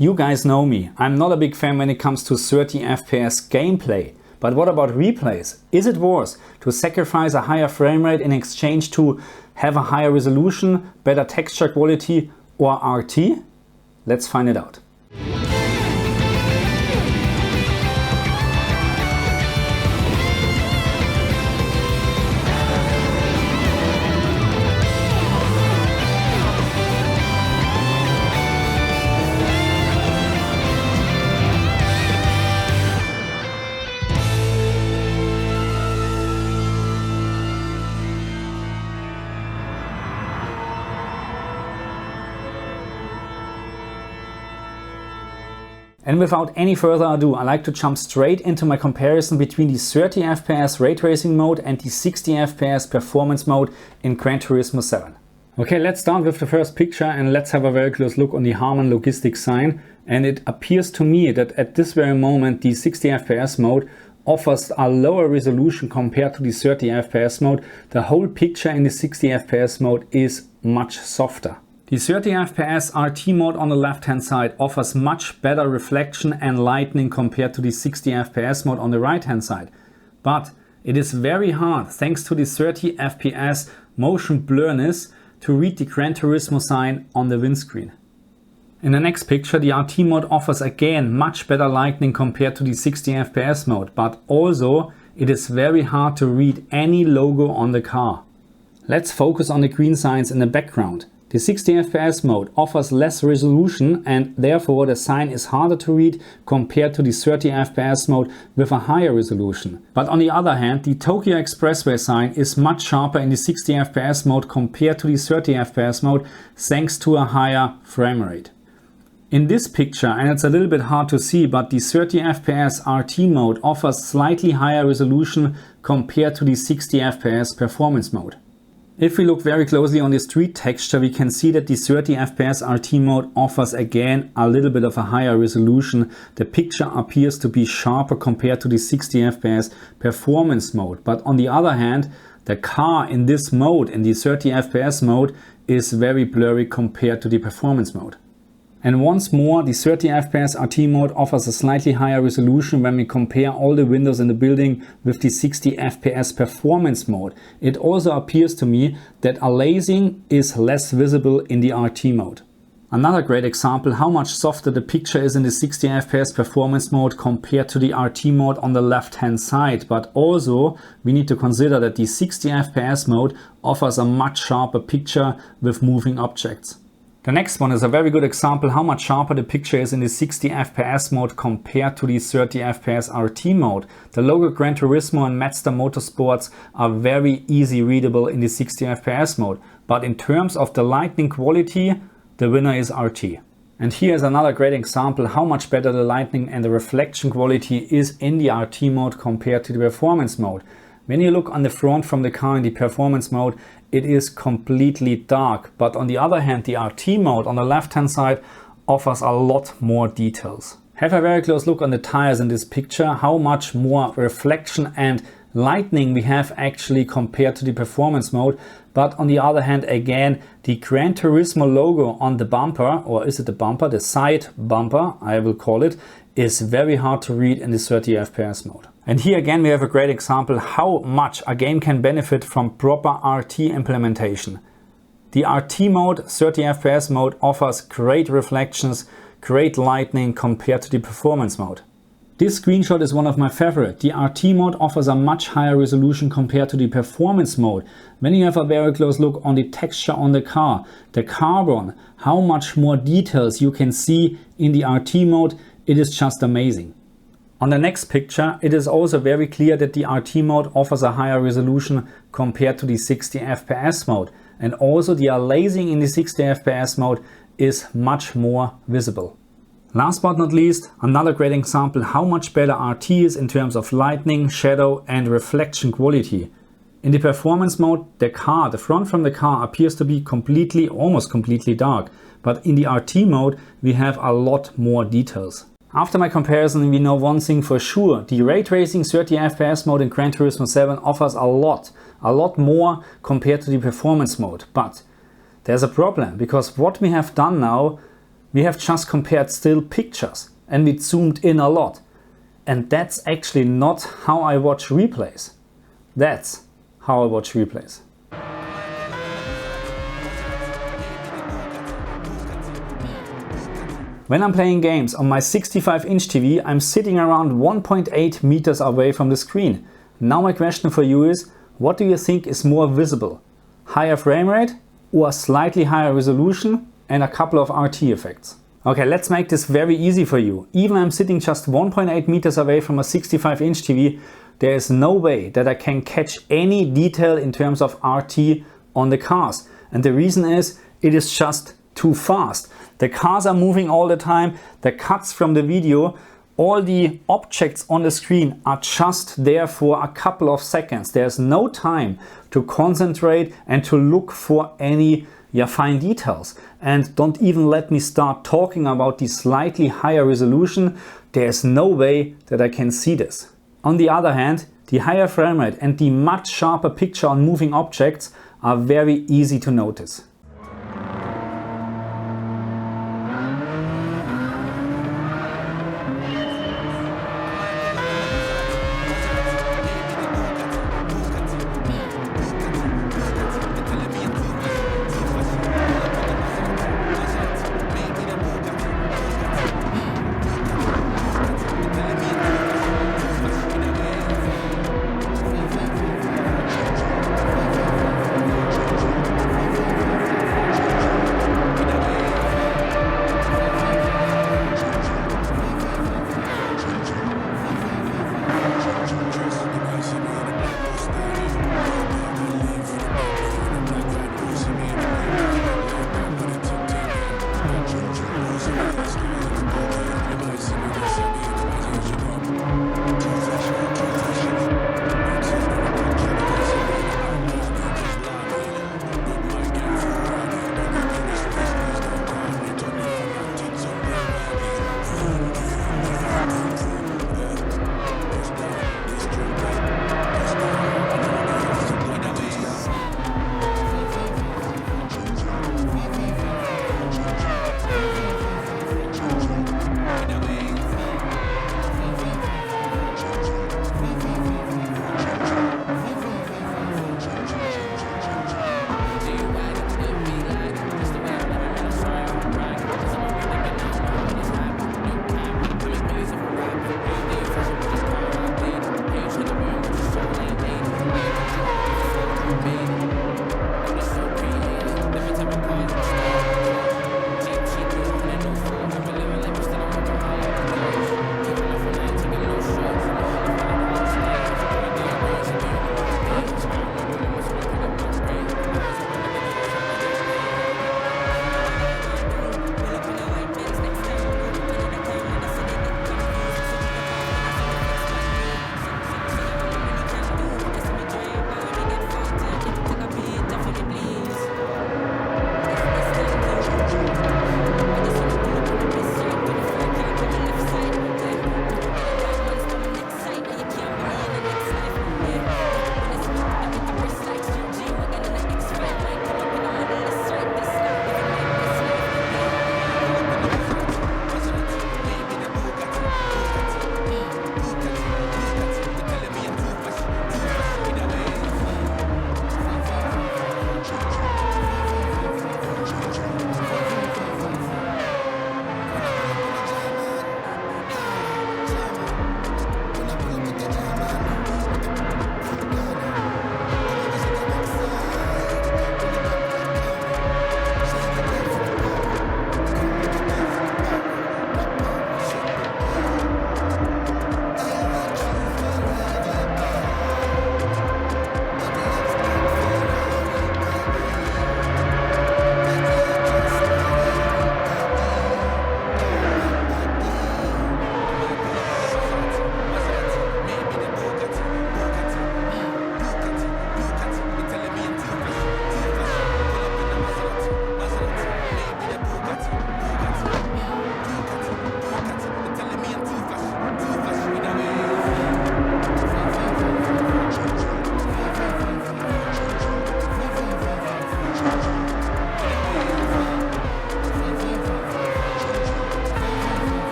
You guys know me, I'm not a big fan when it comes to 30 FPS gameplay. But what about replays? Is it worth to sacrifice a higher frame rate in exchange to have a higher resolution, better texture quality or RT? Let's find it out. And without any further ado, I like to jump straight into my comparison between the 30 FPS ray tracing mode and the 60 FPS performance mode in Gran Turismo 7. Okay, let's start with the first picture and let's have a very close look on the Harman Logistics sign. And it appears to me that at this very moment the 60 FPS mode offers a lower resolution compared to the 30 FPS mode. The whole picture in the 60 FPS mode is much softer. The 30 FPS RT mode on the left hand side offers much better reflection and lightning compared to the 60 FPS mode on the right hand side. But it is very hard, thanks to the 30 FPS motion blurriness, to read the Gran Turismo sign on the windscreen. In the next picture, the RT mode offers again much better lightning compared to the 60 FPS mode, but also it is very hard to read any logo on the car. Let's focus on the green signs in the background. The 60 FPS mode offers less resolution and therefore the sign is harder to read compared to the 30 FPS mode with a higher resolution. But on the other hand, the Tokyo Expressway sign is much sharper in the 60 FPS mode compared to the 30 FPS mode thanks to a higher frame rate. In this picture, and it's a little bit hard to see, but the 30 FPS RT mode offers slightly higher resolution compared to the 60 FPS performance mode. If we look very closely on the street texture, we can see that the 30 FPS RT mode offers again a little bit of a higher resolution. The picture appears to be sharper compared to the 60 FPS performance mode. But on the other hand, the car in this mode, in the 30 FPS mode, is very blurry compared to the performance mode. And once more, the 30 FPS RT mode offers a slightly higher resolution when we compare all the windows in the building with the 60 FPS performance mode. It also appears to me that aliasing is less visible in the RT mode. Another great example how much softer the picture is in the 60 FPS performance mode compared to the RT mode on the left hand side. But also we need to consider that the 60 FPS mode offers a much sharper picture with moving objects. The next one is a very good example how much sharper the picture is in the 60 FPS mode compared to the 30 FPS RT mode. The logo Gran Turismo and Mazda Motorsports are very easy readable in the 60 FPS mode. But in terms of the lightning quality, the winner is RT. And here is another great example how much better the lightning and the reflection quality is in the RT mode compared to the performance mode. When you look on the front from the car in the performance mode, it is completely dark. But on the other hand, the RT mode on the left hand side offers a lot more details. Have a very close look on the tires in this picture, how much more reflection and lightning we have actually compared to the performance mode. But on the other hand, again, the Gran Turismo logo on the bumper, or is it the bumper, the side bumper, I will call it, is very hard to read in the 30 FPS mode. And here again we have a great example how much a game can benefit from proper RT implementation. The RT mode, 30 FPS mode, offers great reflections, great lightning compared to the performance mode. This screenshot is one of my favorite. The RT mode offers a much higher resolution compared to the performance mode. When you have a very close look on the texture on the car, the carbon, how much more details you can see in the RT mode, it is just amazing. On the next picture, it is also very clear that the RT mode offers a higher resolution compared to the 60 FPS mode. And also the aliasing in the 60 FPS mode is much more visible. Last but not least, another great example how much better RT is in terms of lightning, shadow and reflection quality. In the performance mode, the front from the car appears to be almost completely dark. But in the RT mode, we have a lot more details. After my comparison, we know one thing for sure. The ray tracing 30 FPS mode in Gran Turismo 7 offers a lot more compared to the performance mode. But there's a problem, because what we have done now We have just compared still pictures and we zoomed in a lot. And that's actually not how I watch replays. That's how I watch replays. When I'm playing games on my 65-inch TV, I'm sitting around 1.8 meters away from the screen. Now my question for you is, what do you think is more visible? Higher frame rate or slightly higher resolution and a couple of RT effects? Okay, let's make this very easy for you. Even I'm sitting just 1.8 meters away from a 65-inch TV, there is no way that I can catch any detail in terms of RT on the cars. And the reason is, it is just too fast. The cars are moving all the time, the cuts from the video, all the objects on the screen are just there for a couple of seconds. There's no time to concentrate and to look for any fine details. And don't even let me start talking about the slightly higher resolution. There's no way that I can see this. On the other hand, the higher frame rate and the much sharper picture on moving objects are very easy to notice.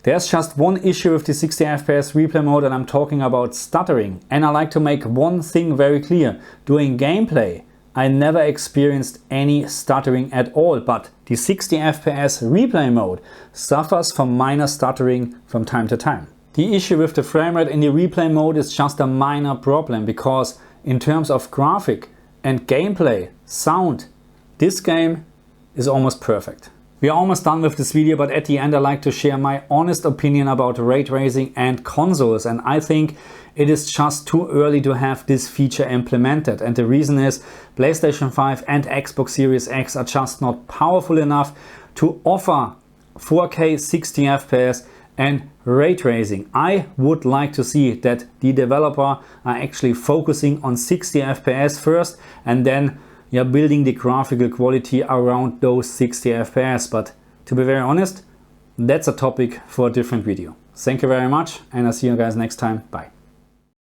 There's just one issue with the 60 FPS replay mode, and I'm talking about stuttering. And I like to make one thing very clear. During gameplay, I never experienced any stuttering at all, but the 60 FPS replay mode suffers from minor stuttering from time to time. The issue with the frame rate in the replay mode is just a minor problem, because in terms of graphic and gameplay, sound, this game is almost perfect. We are almost done with this video, but at the end I like to share my honest opinion about ray tracing and consoles, and I think it is just too early to have this feature implemented. And the reason is PlayStation 5 and Xbox Series X are just not powerful enough to offer 4K 60 FPS and ray tracing. I would like to see that the developer are actually focusing on 60 FPS first, and then building the graphical quality around those 60 FPS. But to be very honest, that's a topic for a different video. Thank you very much, and I'll see you guys next time. Bye.